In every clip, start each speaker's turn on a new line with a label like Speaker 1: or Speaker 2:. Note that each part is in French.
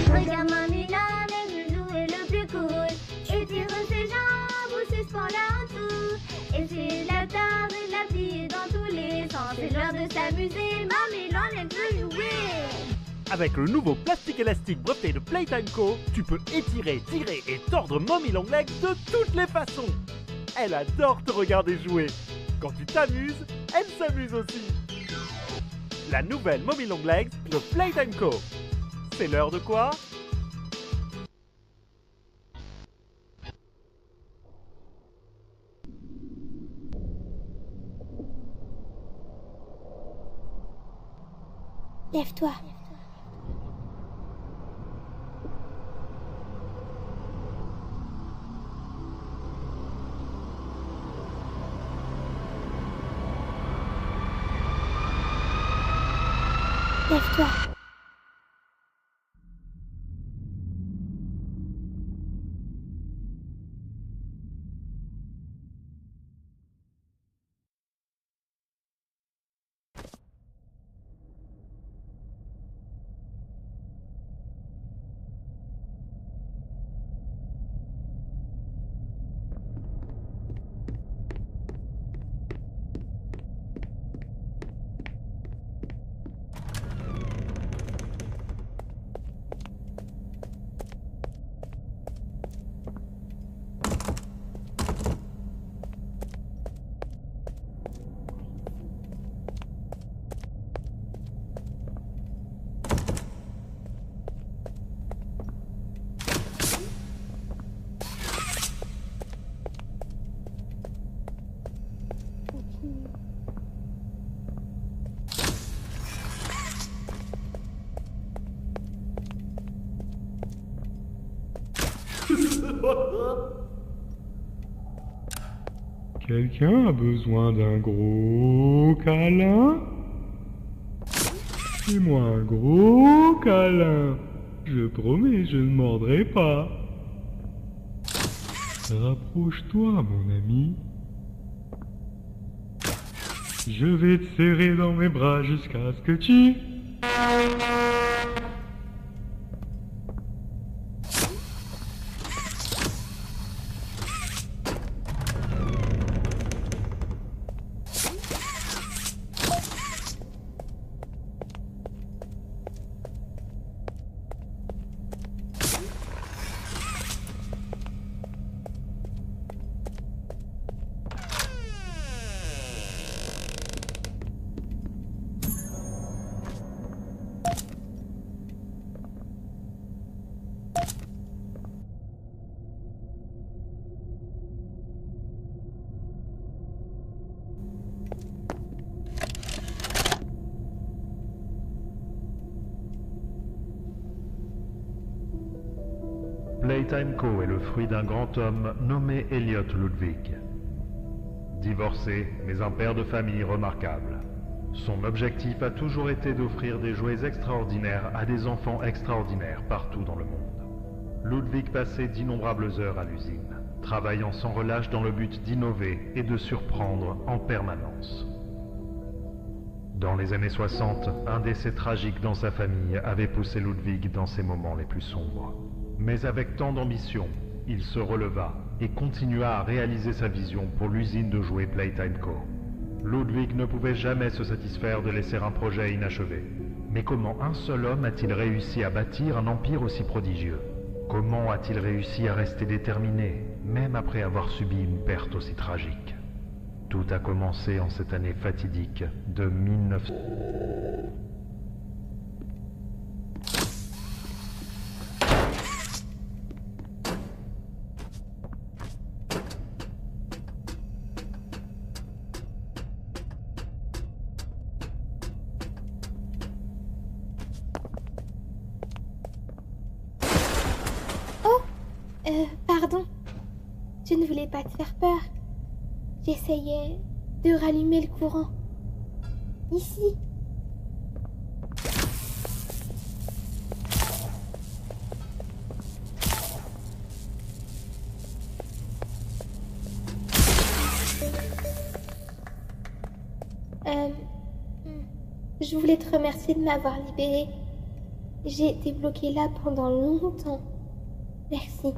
Speaker 1: Regarde Mamie l'homme le jouet le plus cool. Il tire ses jambes ou suspend la dessous. Et c'est la table et la fille dans tous les sens. C'est l'heure de s'amuser, Mamie l'homme elle veut jouer.
Speaker 2: Avec le nouveau plastique élastique breveté de Playtime Co, tu peux étirer, tirer et tordre Mommy Longlegs de toutes les façons. Elle adore te regarder jouer. Quand tu t'amuses, elle s'amuse aussi. La nouvelle Mommy Longlegs de Playtime Co. C'est l'heure de quoi?
Speaker 3: Lève-toi. Lève-toi.
Speaker 4: Quelqu'un a besoin d'un gros câlin? Fais-moi un gros câlin. Je promets, je ne mordrai pas. Rapproche-toi, mon ami. Je vais te serrer dans mes bras jusqu'à ce que tu...
Speaker 5: Playtime Co. est le fruit d'un grand homme nommé Elliot Ludwig. Divorcé, mais un père de famille remarquable. Son objectif a toujours été d'offrir des jouets extraordinaires à des enfants extraordinaires partout dans le monde. Ludwig passait d'innombrables heures à l'usine, travaillant sans relâche dans le but d'innover et de surprendre en permanence. Dans les années 60, un décès tragique dans sa famille avait poussé Ludwig dans ses moments les plus sombres. Mais avec tant d'ambition, il se releva et continua à réaliser sa vision pour l'usine de jouets Playtime Co. Ludwig ne pouvait jamais se satisfaire de laisser un projet inachevé. Mais comment un seul homme a-t-il réussi à bâtir un empire aussi prodigieux? Comment a-t-il réussi à rester déterminé, même après avoir subi une perte aussi tragique? Tout a commencé en cette année fatidique de 1900...
Speaker 3: Pardon. Je ne voulais pas te faire peur. J'essayais de rallumer le courant. Ici. Je voulais te remercier de m'avoir libérée. J'ai été bloquée là pendant longtemps. Merci.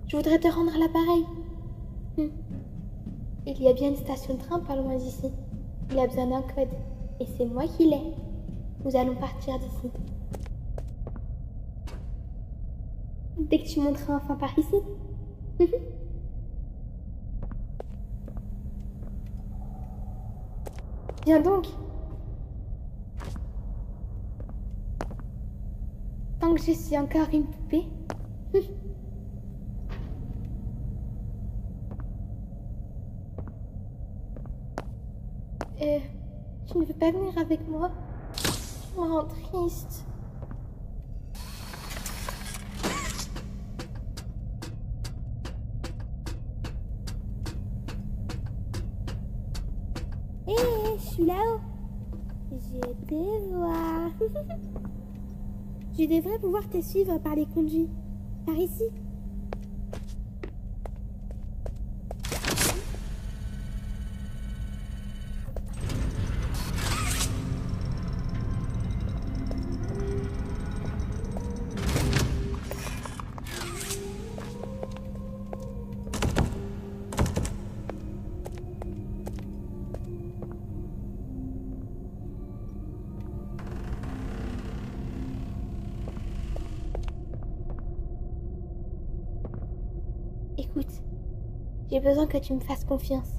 Speaker 3: Je voudrais te rendre l'appareil. Il y a bien une station de train pas loin d'ici. Il a besoin d'un code. Et c'est moi qui l'ai. Nous allons partir d'ici. Dès que tu monteras enfin par ici. Viens donc. Tant que je suis encore une poupée. Tu ne veux pas venir avec moi? Tu me rends triste.
Speaker 1: Hé, je suis là-haut. Je te vois. Je devrais pouvoir te suivre par les conduits. Par ici.
Speaker 3: Écoute, j'ai besoin que tu me fasses confiance.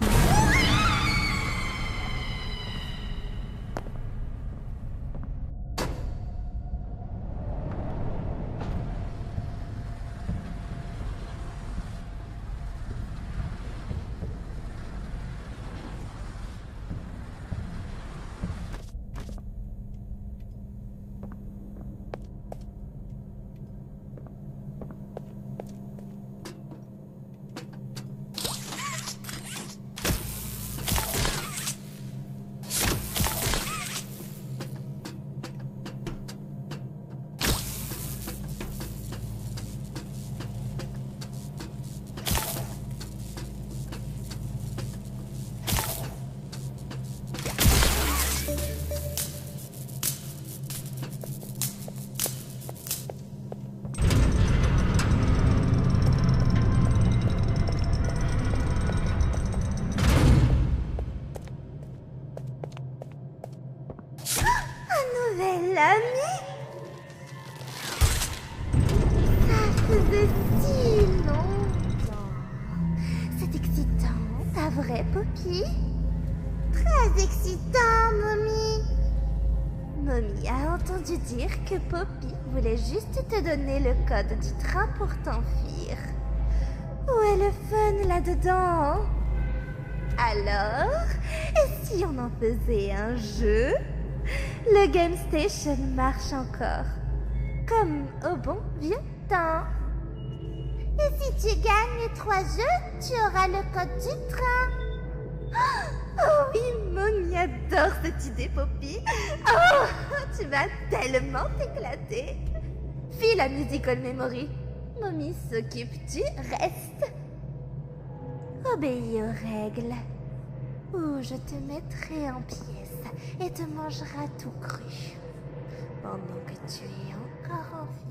Speaker 1: Nouvel ami. Ça faisait si longtemps. C'est excitant, pas vrai, Poppy? Très excitant, Mommy. Mommy a entendu dire que Poppy voulait juste te donner le code du train pour t'enfuir. Où est le fun là-dedans? Alors, et si on en faisait un jeu? Le Game Station marche encore, comme au bon vieux temps. Et si tu gagnes 3 jeux, tu auras le code du train. Oh oui, Mommy adore cette idée, Poppy. Oh, tu vas tellement t'éclater. File la musical memory. Mommy s'occupe du reste. Obéis aux règles. Ou je te mettrai en pièces et te mangeras tout cru pendant que tu es encore en vie.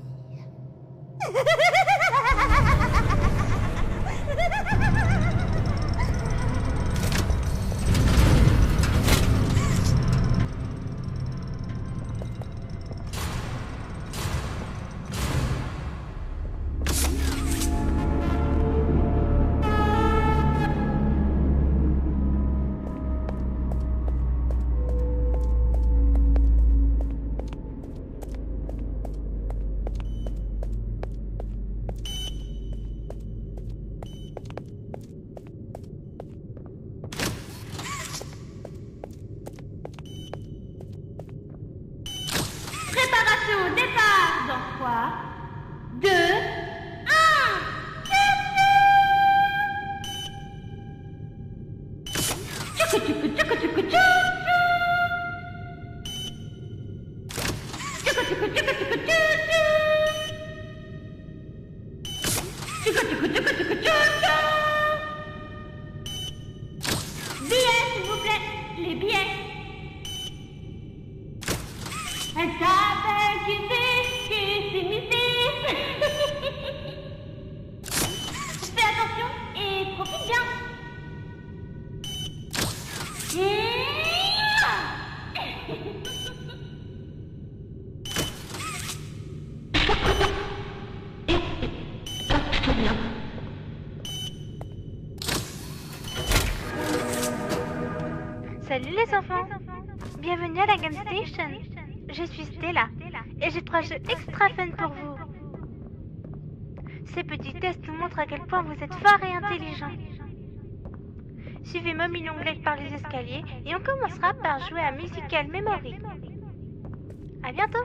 Speaker 6: Préparation au départ dans 3, 2, 1. Billets, s'il vous plaît, les billets. And I beg you Salut les enfants. Bienvenue à la Game Station. Je suis Stella et j'ai 3 jeux extra fun pour vous. Ces petits tests nous montrent à quel point vous êtes forts et intelligents. Suivez Mommy Longlegs par les escaliers et on commencera par jouer à Musical Memory. À bientôt.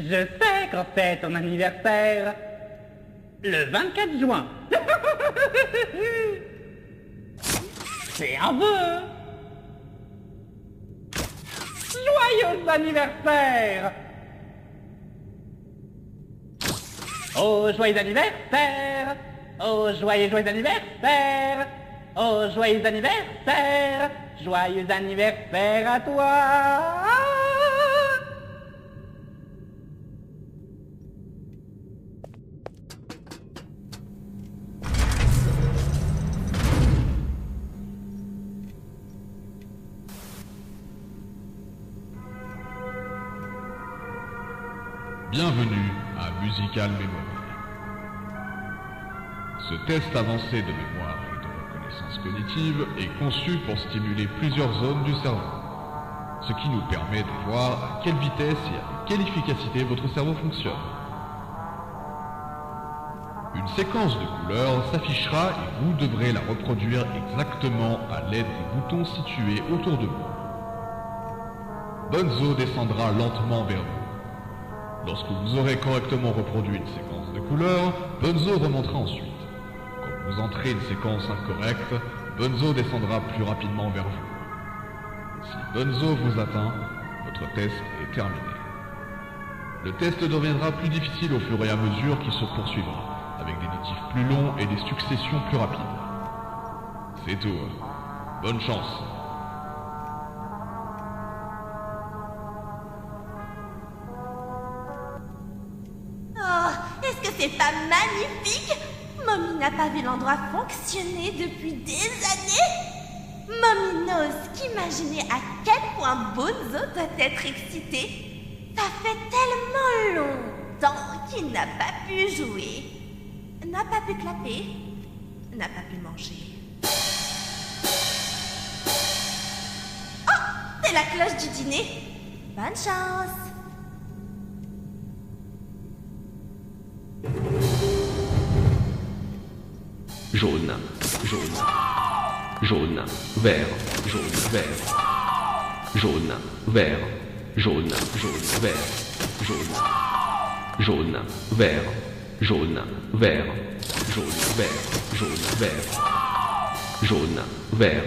Speaker 7: Je sais quand c'est ton anniversaire. Le 24 juin. C'est un vœu. Joyeux anniversaire. Oh, joyeux anniversaire. Oh, joyeux anniversaire. Oh, joyeux anniversaire. Joyeux anniversaire à toi.
Speaker 8: Bienvenue à Musical Memory. Ce test avancé de mémoire et de connaissance cognitive est conçue pour stimuler plusieurs zones du cerveau, ce qui nous permet de voir à quelle vitesse et avec quelle efficacité votre cerveau fonctionne. Une séquence de couleurs s'affichera et vous devrez la reproduire exactement à l'aide des boutons situés autour de vous. Bunzo descendra lentement vers vous. Lorsque vous aurez correctement reproduit une séquence de couleurs, Bunzo remontera ensuite. Quand vous entrez une séquence incorrecte, Bunzo descendra plus rapidement vers vous. Si Bunzo vous atteint, votre test est terminé. Le test deviendra plus difficile au fur et à mesure qu'il se poursuivra, avec des motifs plus longs et des successions plus rapides. C'est tout. Bonne chance.
Speaker 9: Oh, est-ce que c'est pas magnifique? Mommy n'a pas vu l'endroit fonctionner depuis des années. Mommy n'ose qu'imaginer à quel point Bunzo doit être excité. Ça fait tellement longtemps qu'il n'a pas pu jouer. N'a pas pu clapper, n'a pas pu manger. Oh, c'est la cloche du dîner. Bonne chance.
Speaker 10: Jaune, jaune, jaune, vert, jaune, vert, jaune, vert, jaune, jaune, vert, jaune, jaune, vert. Jaune, vert, jaune, vert, jaune, vert, jaune, vert,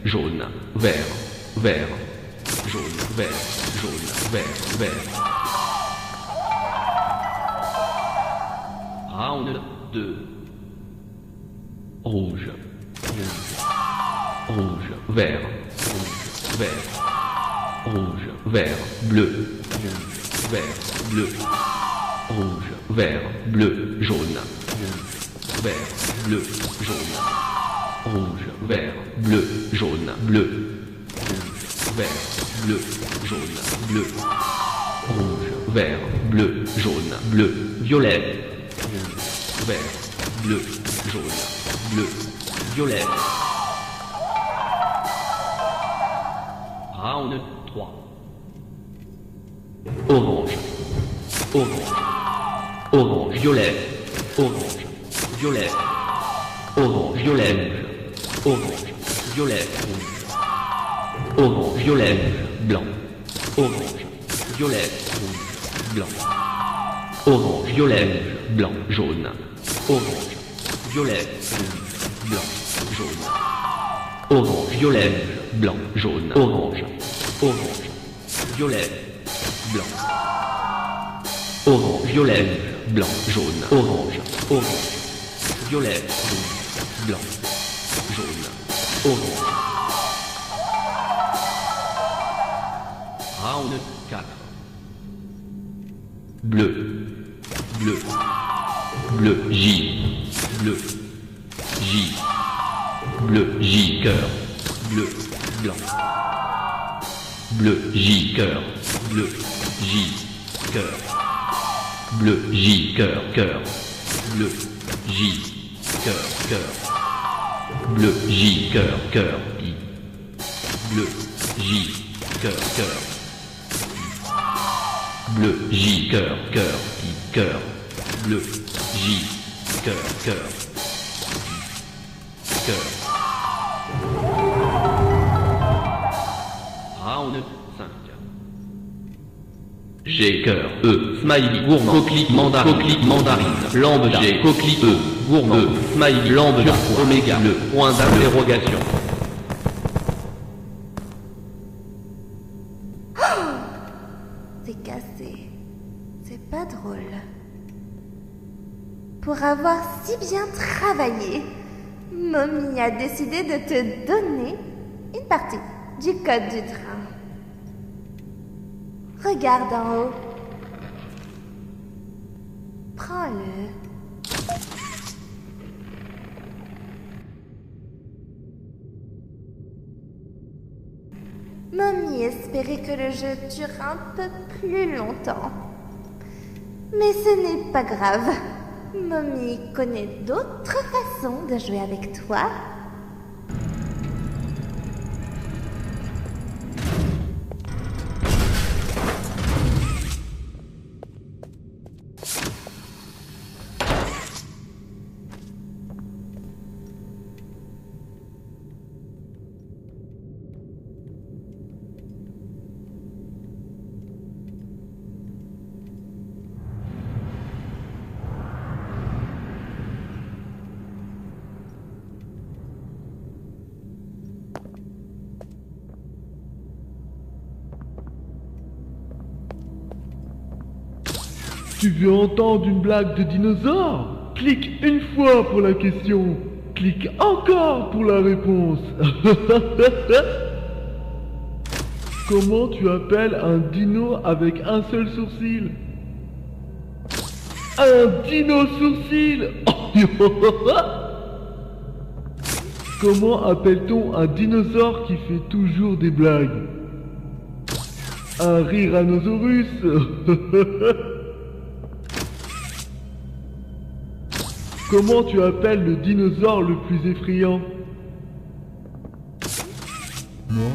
Speaker 10: jaune, vert, vert, jaune, vert, jaune, vert, vert. Round 2. Rouge, rouge, rouge, vert, rouge, vert, rouge, vert, bleu, rouge, vert, bleu. Rouge, vert, bleu, jaune. Rouge, vert, bleu, jaune. Rouge, vert, bleu, jaune, bleu. Rouge, vert, bleu, jaune, bleu. Rouge, vert, bleu, jaune, bleu, violet. Rouge, vert, bleu, jaune, bleu, violet. Round 3. Orange, orange. Orange, violet, orange, violet, orange, violet, orange, violet, rouge, orange, violet, blanc, orange, violet, rouge, blanc, orange, violet, blanc, jaune, orange, violet, rouge, blanc, jaune, orange, violet, blanc, jaune, orange, orange, violet, blanc, orange, violet, blanc, jaune, orange, orange, violet, rouge, blanc, jaune, orange. Round 4. Bleu, bleu, bleu, J, bleu, J, bleu, J, cœur, bleu, blanc, bleu, J, cœur, bleu, J, cœur. Bleu, J, cœur, cœur. Bleu, J, cœur, cœur. Bleu, J, cœur, cœur. I. Bleu, J, cœur, cœur. Bleu, J, cœur, cœur. I, cœur. Bleu, J, cœur, cœur. Cœur. Round 5. G, cœur, E, smiley, gourmand, coquelic, mandarine, lambda, G, coquelic, E, gourmand, smiley, lambda, oméga, le point d'interrogation.
Speaker 9: C'est cassé. C'est pas drôle. Pour avoir si bien travaillé, Mommy a décidé de te donner une partie du code du train. Regarde en haut. Prends-le. Mommy espérait que le jeu dure un peu plus longtemps. Mais ce n'est pas grave. Mommy connaît d'autres façons de jouer avec toi.
Speaker 4: Tu veux entendre une blague de dinosaure? Clique une fois pour la question. Clique encore pour la réponse. Comment tu appelles un dino avec un seul sourcil? Un dino-sourcil. Comment appelle-t-on un dinosaure qui fait toujours des blagues? Un rhinosaurus. Comment tu appelles le dinosaure le plus effrayant? Moi?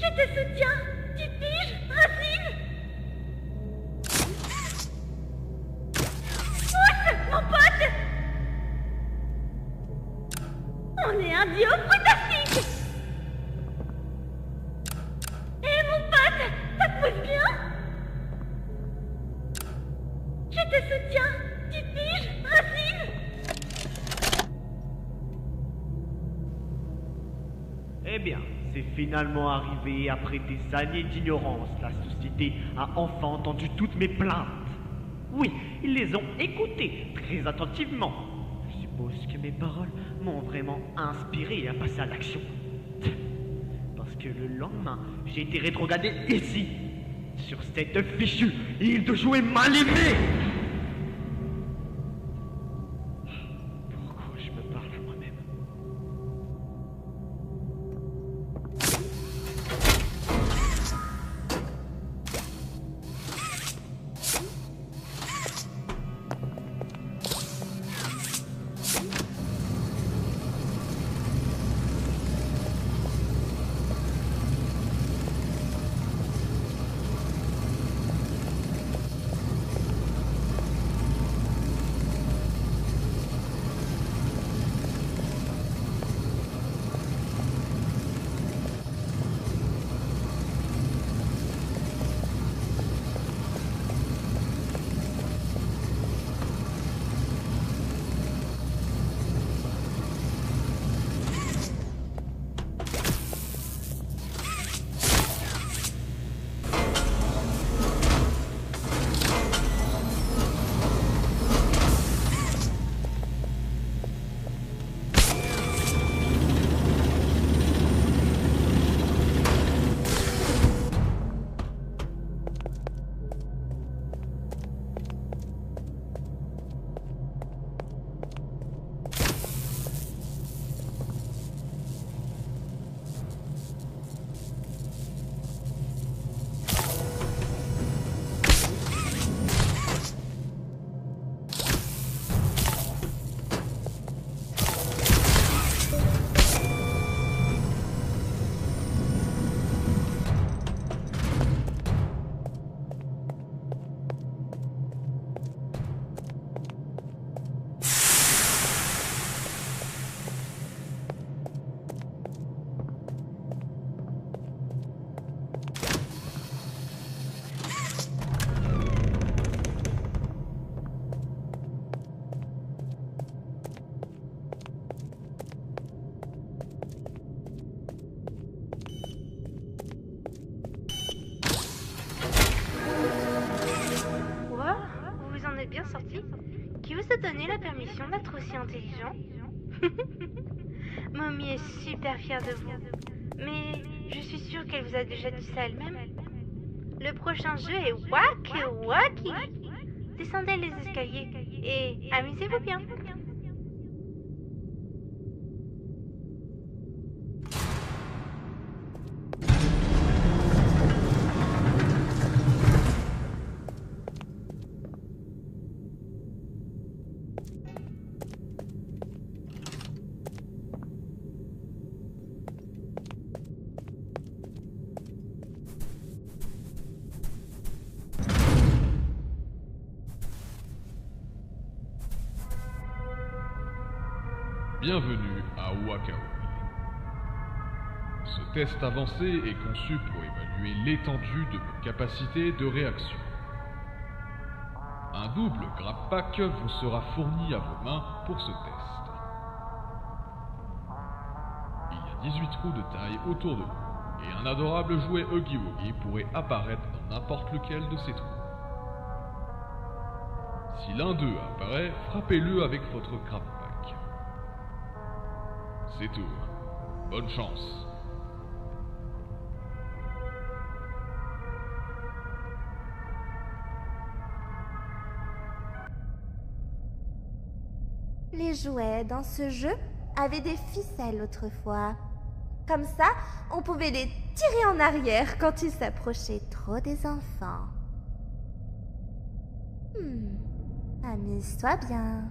Speaker 1: Je te soutiens, Titige, Racine. Pousse, mon pote. On est un duo fantastique. Et mon pote, ça pousse bien. Je te soutiens, Titige, Racine.
Speaker 2: Eh bien, c'est finalement arrivé après des années d'ignorance. La société a enfin entendu toutes mes plaintes. Oui, ils les ont écoutées très attentivement. Je suppose que mes paroles m'ont vraiment inspiré à passer à l'action. Parce que le lendemain, j'ai été rétrogradé ici, sur cette fichue île de jouets mal aimés. Pourquoi je me parle à moi-même?
Speaker 6: bien sorti. Qui vous a donné la permission d'être aussi intelligent? Mommy est super fière de vous. Mais je suis sûre qu'elle vous a déjà dit ça elle-même. Le prochain jeu est Wacky Wacky. Descendez les escaliers et amusez-vous bien.
Speaker 8: Bienvenue à Waka Waka. Ce test avancé est conçu pour évaluer l'étendue de vos capacités de réaction. Un double grab pack vous sera fourni à vos mains pour ce test. Il y a 18 trous de taille autour de vous, et un adorable jouet Huggy Wuggy pourrait apparaître dans n'importe lequel de ces trous. Si l'un d'eux apparaît, frappez-le avec votre grab pack. C'est tout. Bonne chance.
Speaker 9: Les jouets dans ce jeu avaient des ficelles autrefois. Comme ça, on pouvait les tirer en arrière quand ils s'approchaient trop des enfants. Amuse-toi bien.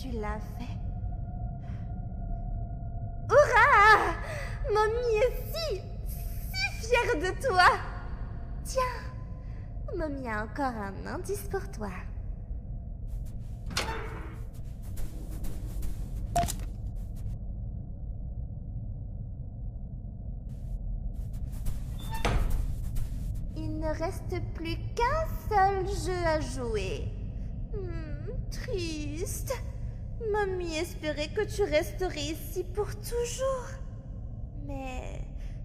Speaker 9: Tu l'as fait. Hurrah! Mommy est si fière de toi. Tiens, Mommy a encore un indice pour toi. Il ne reste plus qu'un seul jeu à jouer. Triste. Mommy espérait que tu resterais ici pour toujours. Mais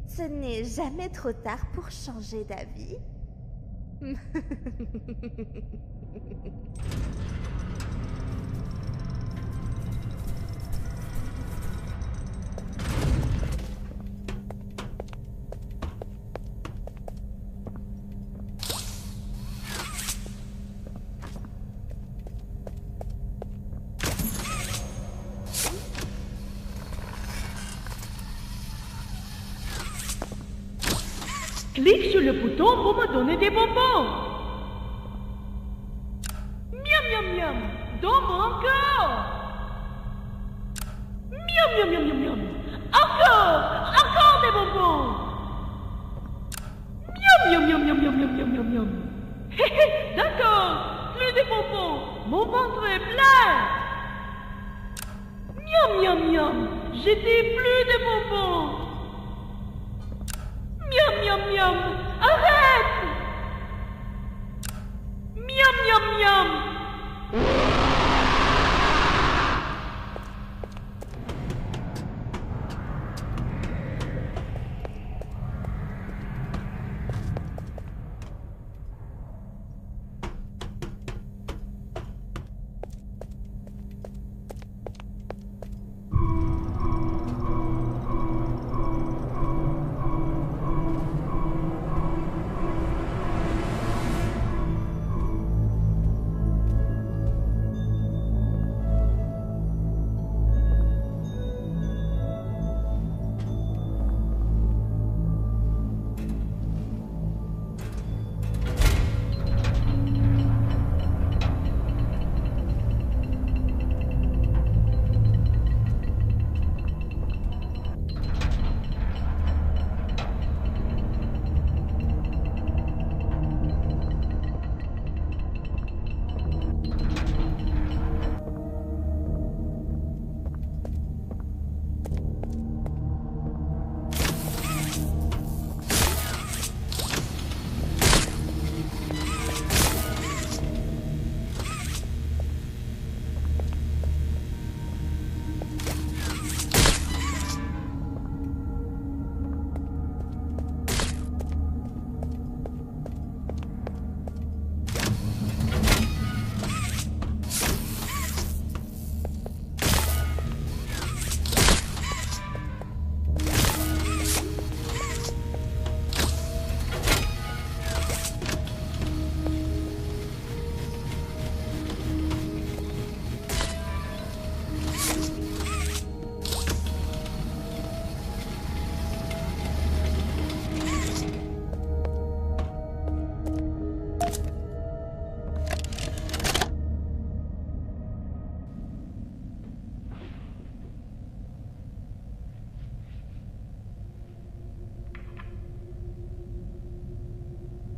Speaker 9: ce n'est jamais trop tard pour changer d'avis.
Speaker 11: Clique sur le bouton pour me donner des bonbons. Miam miam miam. Donne-moi encore. Miam miam miam miam miam. Encore des bonbons. Miam, miam, miam, miam, miam, miam, miam, miam. Hé, hé, d'accord, plus de bonbons. Mon ventre est plein. Miam, miam, miam. J'ai dit plus de bonbons. Miam, miam, miam. Arrête. Miam, miam, miam.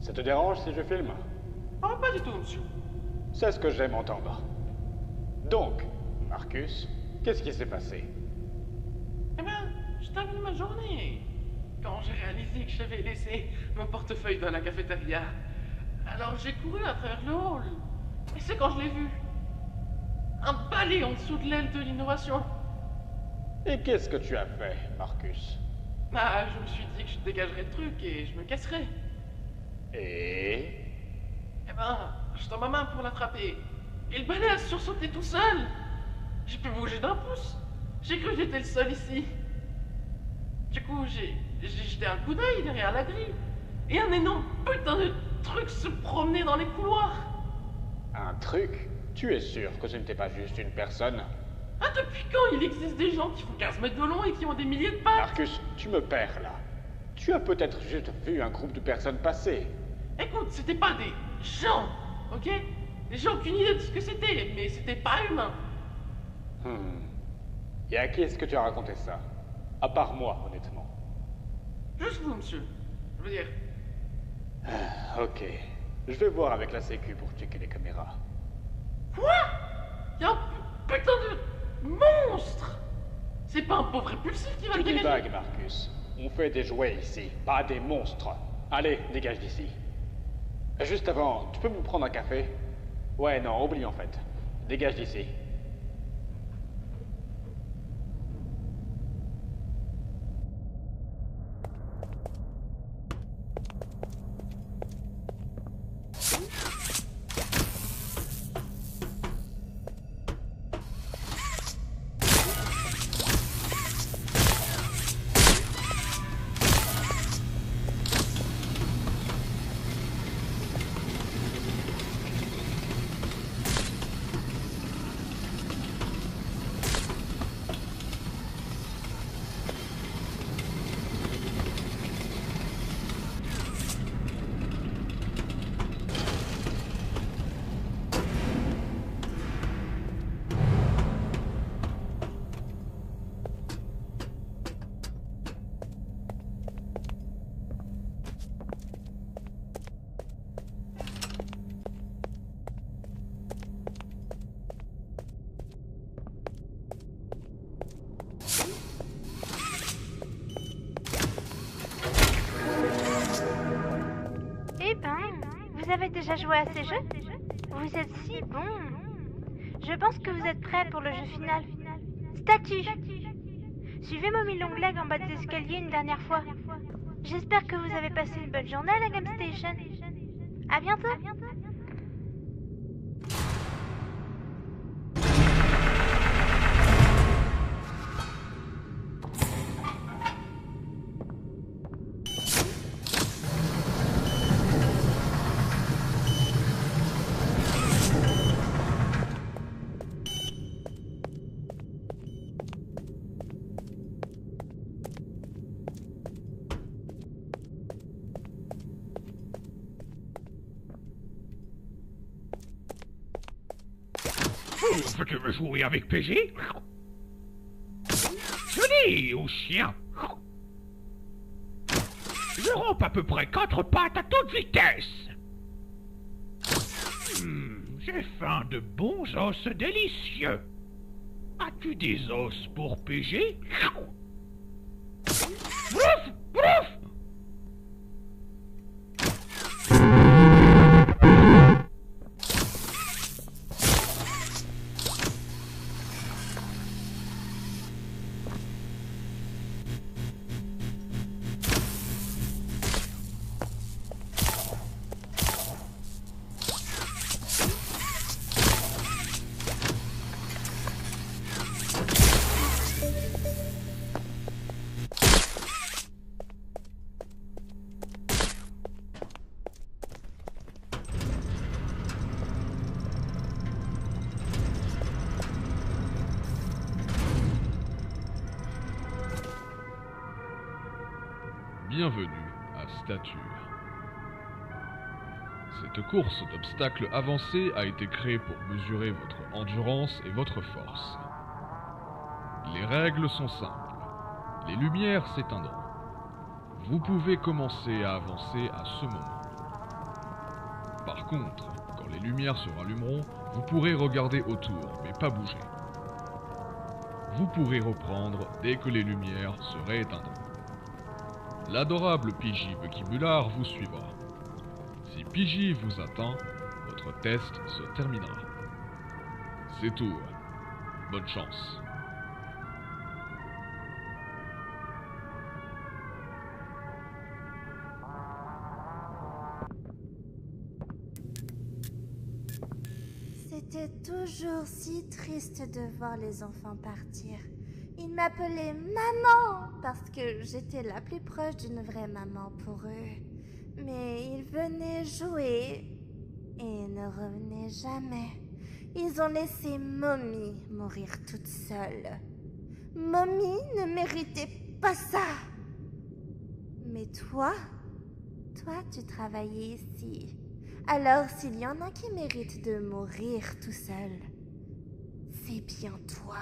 Speaker 12: Ça te dérange si je filme?
Speaker 13: Ah, pas du tout, monsieur.
Speaker 12: C'est ce que j'aime entendre. Donc, Marcus, qu'est-ce qui s'est passé?
Speaker 13: Eh ben, je termine ma journée. Quand j'ai réalisé que j'avais laissé mon portefeuille dans la cafétéria, alors j'ai couru à travers le hall. Et c'est quand je l'ai vu. Un balai en dessous de l'aile de l'innovation.
Speaker 12: Et qu'est-ce que tu as fait, Marcus?
Speaker 13: Ah, je me suis dit que je dégagerais le truc et je me casserais.
Speaker 12: Et...
Speaker 13: Eh ben, je tends ma main pour l'attraper. Et le balai a sursauté tout seul. J'ai pu bouger d'un pouce. J'ai cru que j'étais le seul ici. Du coup, j'ai jeté un coup d'œil derrière la grille. Et un énorme putain de truc se promenait dans les couloirs.
Speaker 12: Un truc? Tu es sûr que ce n'était pas juste une personne?
Speaker 13: Ah, depuis quand il existe des gens qui font 15 mètres de long et qui ont des milliers de pattes?
Speaker 12: Marcus, tu me perds là. Tu as peut-être juste vu un groupe de personnes passer.
Speaker 13: Écoute, c'était pas des gens, ok? Les gens ont aucune idée de ce que c'était, mais c'était pas humain.
Speaker 12: Et à qui est-ce que tu as raconté ça? À part moi, honnêtement.
Speaker 13: Juste vous, monsieur. Je veux dire...
Speaker 12: Ok. Je vais voir avec la sécu pour checker les caméras.
Speaker 13: Quoi? Y'a un putain de monstre! C'est pas un pauvre répulsif qui va le
Speaker 12: Tu
Speaker 13: dégager?
Speaker 12: divagues, Marcus. On fait des jouets ici, pas des monstres. Allez, dégage d'ici. Juste avant, tu peux me prendre un café? Ouais, non, oublie en fait. Dégage d'ici.
Speaker 6: avez déjà joué à ces jeux? Vous êtes si bon. Je pense que vous êtes prêts pour le jeu final. Statue. Suivez Mommy Longleg en bas des escaliers une dernière fois. J'espère que vous avez passé une bonne journée à la Game Station. À bientôt.
Speaker 14: Tu veux jouer avec PG? Je dis au chien. Je rampe à peu près 4 pattes à toute vitesse. J'ai faim de bons os délicieux. As-tu des os pour PG? Brouf, brouf.
Speaker 8: Bienvenue à Stature. Cette course d'obstacles avancés a été créée pour mesurer votre endurance et votre force. Les règles sont simples. Les lumières s'éteindront. Vous pouvez commencer à avancer à ce moment. Par contre, quand les lumières se rallumeront, vous pourrez regarder autour, mais pas bouger. Vous pourrez reprendre dès que les lumières se rééteindront. L'adorable Pidgey Bucky-Bullard vous suivra. Si Pidgey vous atteint, votre test se terminera. C'est tout. Bonne chance.
Speaker 9: C'était toujours si triste de voir les enfants partir. Ils m'appelaient maman parce que j'étais la plus proche d'une vraie maman pour eux. Mais ils venaient jouer et ne revenaient jamais. Ils ont laissé Mommy mourir toute seule. Mommy ne méritait pas ça. Mais toi tu travaillais ici. Alors s'il y en a qui méritent de mourir tout seul, c'est bien toi.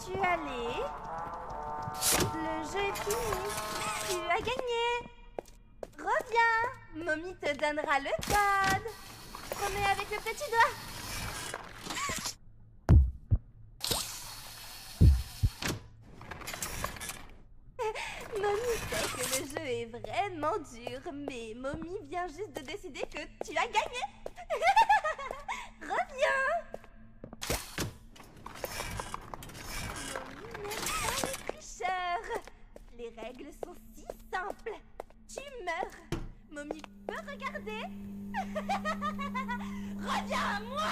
Speaker 9: es-tu allé? Le jeu est fini. Tu as gagné. Reviens. Mommy te donnera le code. Promets avec le petit doigt. Mommy sait que le jeu est vraiment dur, mais Mommy vient juste de décider que tu as gagné. Reviens. Mommy n'aime pas les tricheurs. Les règles sont si simples. Tu meurs. Mommy peut regarder. Reviens à moi.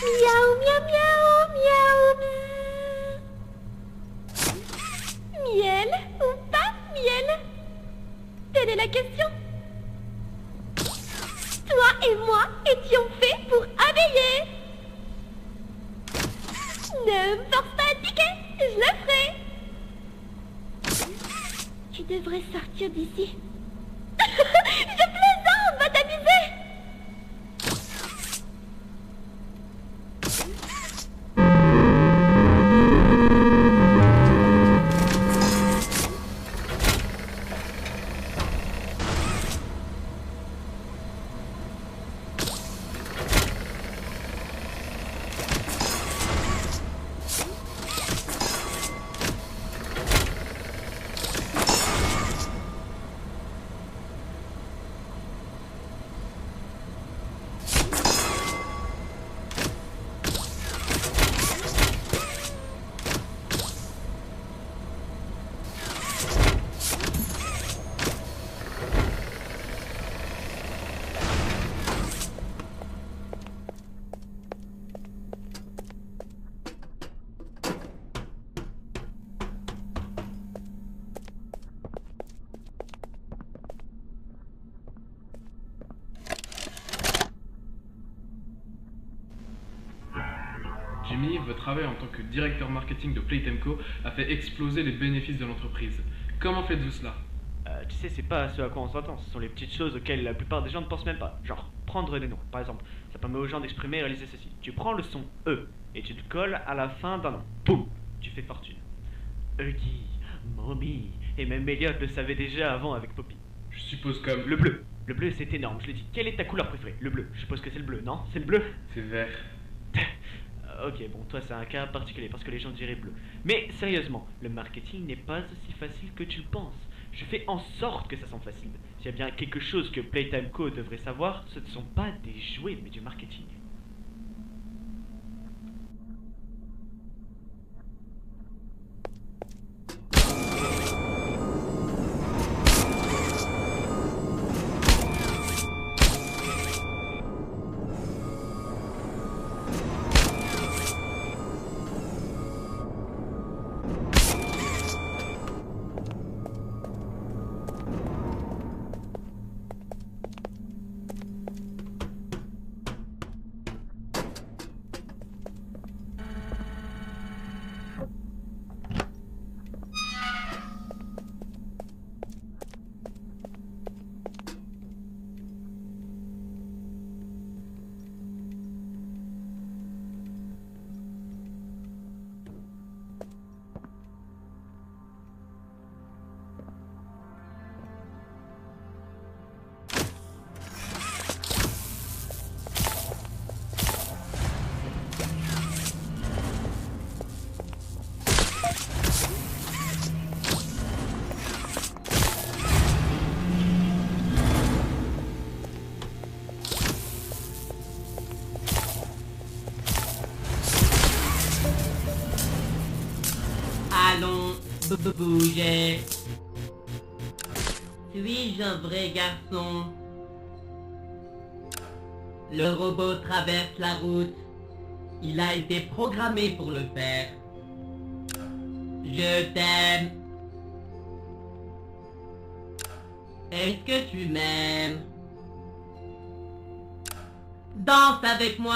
Speaker 3: Miaou, miaou, miaou, miaou. Miel ou pas miel? Telle est la question. Toi et moi étions faits pour abeiller. Ne me force pas à piquer, je le ferai. Tu devrais sortir d'ici. Je plaisante, va t'amuser.
Speaker 15: Jimmy, votre travail en tant que directeur marketing de Playtime Co a fait exploser les bénéfices de l'entreprise. Comment faites-vous cela?
Speaker 16: Tu sais, c'est pas ce à quoi on s'attend, ce sont les petites choses auxquelles la plupart des gens ne pensent même pas. Genre, prendre des noms, par exemple. Ça permet aux gens d'exprimer et réaliser ceci. Tu prends le son E et tu le colles à la fin d'un nom. Boum, tu fais fortune. Huggy, Mommy, et même Elliot le savait déjà avant avec Poppy.
Speaker 15: Je suppose comme...
Speaker 16: Le bleu. Le bleu, c'est énorme, je l'ai dit. Quelle est ta couleur préférée? Le bleu. Je suppose que c'est le bleu, non? C'est le bleu?
Speaker 15: C'est vert.
Speaker 16: Ok, bon, toi c'est un cas particulier parce que les gens diraient bleu. Mais sérieusement, le marketing n'est pas aussi facile que tu le penses. Je fais en sorte que ça semble facile. S'il y a bien quelque chose que Playtime Co devrait savoir, ce ne sont pas des jouets, mais du marketing.
Speaker 17: bouger. Suis-je un vrai garçon? Le robot traverse la route. Il a été programmé pour le faire. Je t'aime. Est-ce que tu m'aimes? Danse avec moi.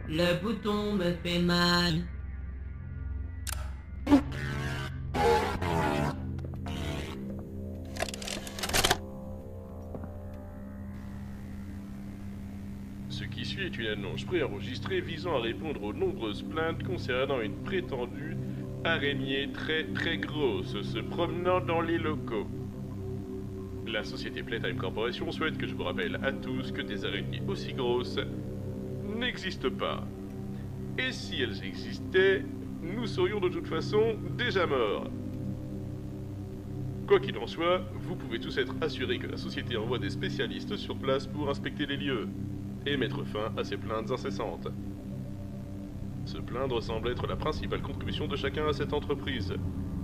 Speaker 17: Le bouton me fait mal.
Speaker 18: Ce qui suit est une annonce préenregistrée visant à répondre aux nombreuses plaintes concernant une prétendue araignée très grosse se promenant dans les locaux. La société Playtime Corporation souhaite que je vous rappelle à tous que des araignées aussi grosses n'existent pas. Et si elles existaient, nous serions de toute façon déjà morts. Quoi qu'il en soit, vous pouvez tous être assurés que la société envoie des spécialistes sur place pour inspecter les lieux et mettre fin à ces plaintes incessantes. Se plaindre semble être la principale contribution de chacun à cette entreprise.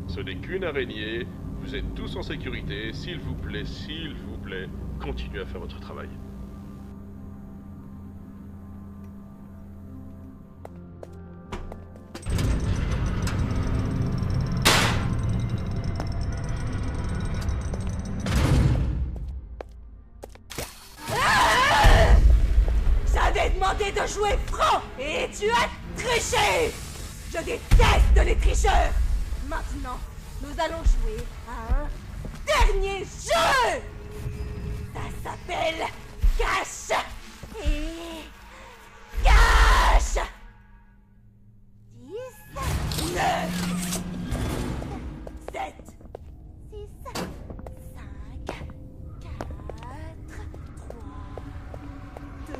Speaker 18: Ce n'est qu'une araignée, vous êtes tous en sécurité, s'il vous plaît, continuez à faire votre travail.
Speaker 9: J'avais demandé de jouer franc et tu as triché! Je déteste les tricheurs! Maintenant, nous allons jouer à un dernier jeu! Ça s'appelle Cache et Cache! 10, 9, 7, 6, 5, 4, 3, 2,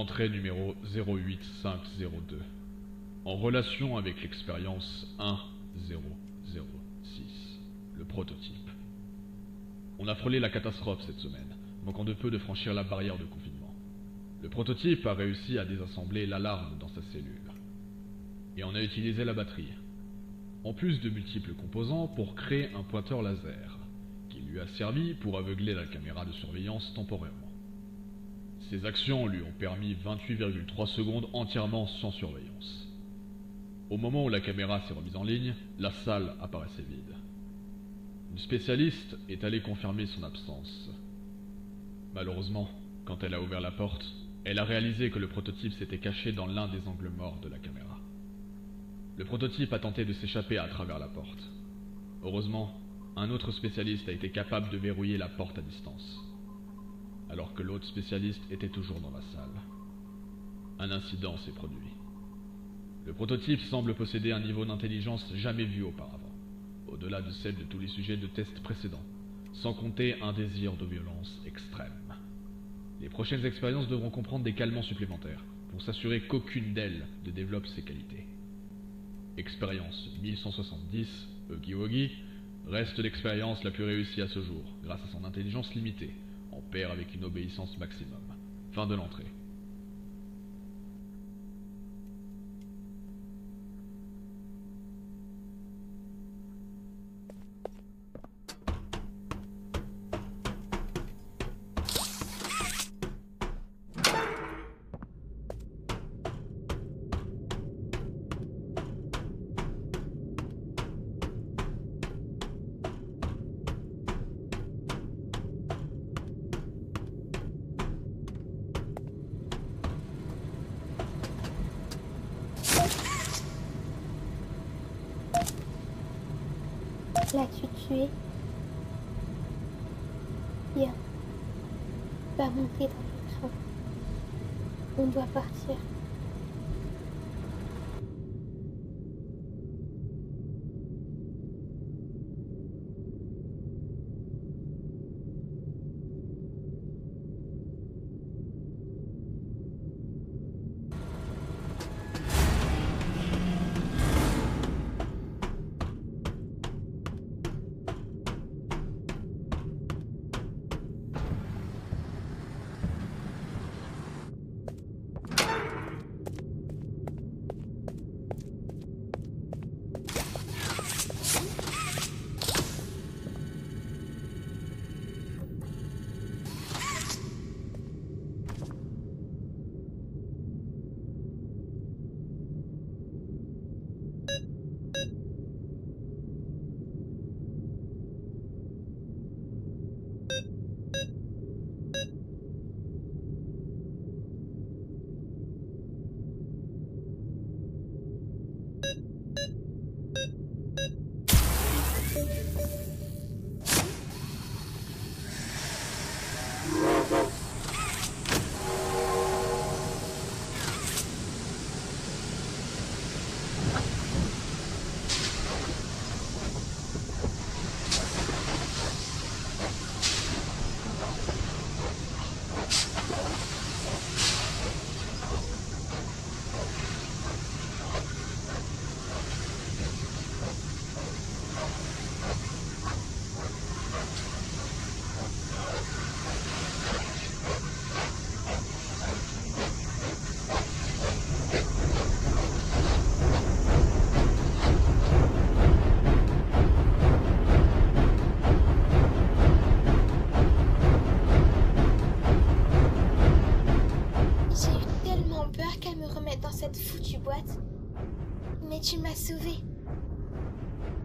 Speaker 8: Entrée numéro 08502. En relation avec l'expérience 1006, le prototype. On a frôlé la catastrophe cette semaine, manquant de peu de franchir la barrière de confinement. Le prototype a réussi à désassembler l'alarme dans sa cellule. Et on a utilisé la batterie, en plus de multiples composants, pour créer un pointeur laser, qui lui a servi pour aveugler la caméra de surveillance temporairement. Ces actions lui ont permis 28,3 secondes entièrement sans surveillance. Au moment où la caméra s'est remise en ligne, la salle apparaissait vide. Une spécialiste est allée confirmer son absence. Malheureusement, quand elle a ouvert la porte, elle a réalisé que le prototype s'était caché dans l'un des angles morts de la caméra. Le prototype a tenté de s'échapper à travers la porte. Heureusement, un autre spécialiste a été capable de verrouiller la porte à distance, alors que l'autre spécialiste était toujours dans la salle. Un incident s'est produit. Le prototype semble posséder un niveau d'intelligence jamais vu auparavant, au-delà de celle de tous les sujets de tests précédents, sans compter un désir de violence extrême. Les prochaines expériences devront comprendre des calmants supplémentaires, pour s'assurer qu'aucune d'elles ne développe ces qualités. Expérience 1170, Huggy Wuggy, reste l'expérience la plus réussie à ce jour, grâce à son intelligence limitée, en pair avec une obéissance maximum. Fin de l'entrée.
Speaker 3: L'as-tu tué? Bien. Va monter dans le train. On doit partir. Tu m'as sauvé.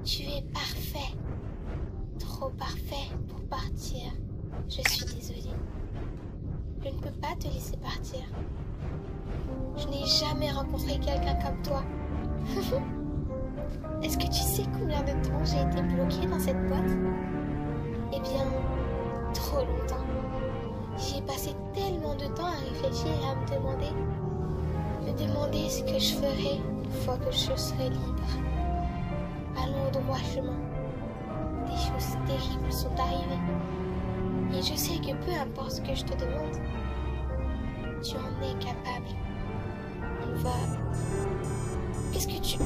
Speaker 3: Tu es parfait. Trop parfait pour partir. Je suis désolée. Je ne peux pas te laisser partir. Je n'ai jamais rencontré quelqu'un comme toi. Est-ce que tu sais combien de temps j'ai été bloquée dans cette boîte? Eh bien, trop longtemps. J'y ai passé tellement de temps à réfléchir et à me demander ce que je ferais une fois que je serai libre. Allons au droit chemin. Des choses terribles sont arrivées. Et je sais que peu importe ce que je te demande, Tu en es capable. On va... Qu'est-ce que tu...